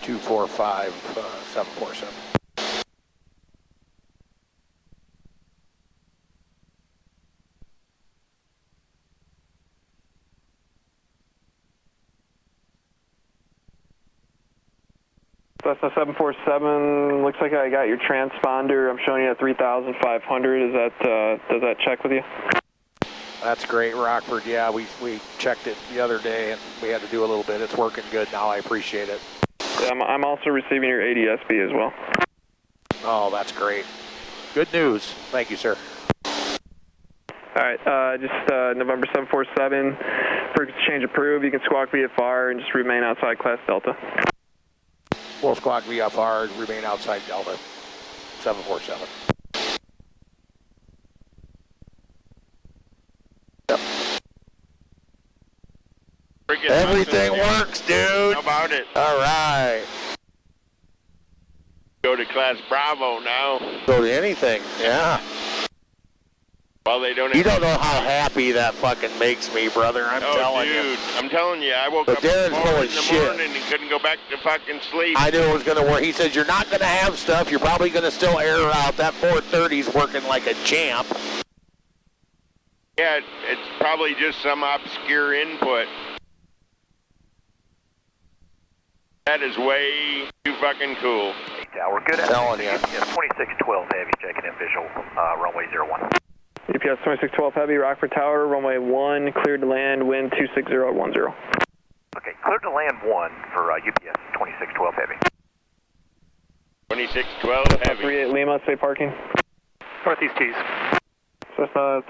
245 747. Cessna 747, looks like I got your transponder. I'm showing you at 3,500. Does that check with you? That's great, Rockford. Yeah, we checked it the other day and we had to do a little bit. It's working good now. I appreciate it. Yeah, I'm also receiving your ADSB as well. Oh, that's great. Good news. Thank you, sir. All right, just November 747, for exchange approved. You can squawk VFR and just remain outside Class Delta. We'll squawk VFR, remain outside Delta 747. Yep. Everything works, dude. How about it? All right. Go to Class Bravo now. Go to anything, yeah. Well, they don't. You don't know how happy that fucking makes me, brother. I'm telling dude, you. I'm telling you, I woke But up Darren's full of in the shit. morning and couldn't go back to fucking sleep. I knew it was going to work. He says, you're not going to have stuff. You're probably going to still air out. That 430's working like a champ. Yeah, it's probably just some obscure input. That is way too fucking cool. Tower, good Telling you. UPS 2612 Heavy, checking in visual, runway 01. UPS 2612 Heavy, Rockford Tower, runway 1, cleared to land, wind 26010. Okay, cleared to land 1 for UPS 2612 Heavy. 2612 Heavy. 38 Lima, stay parking. Northeast Keys. Cessna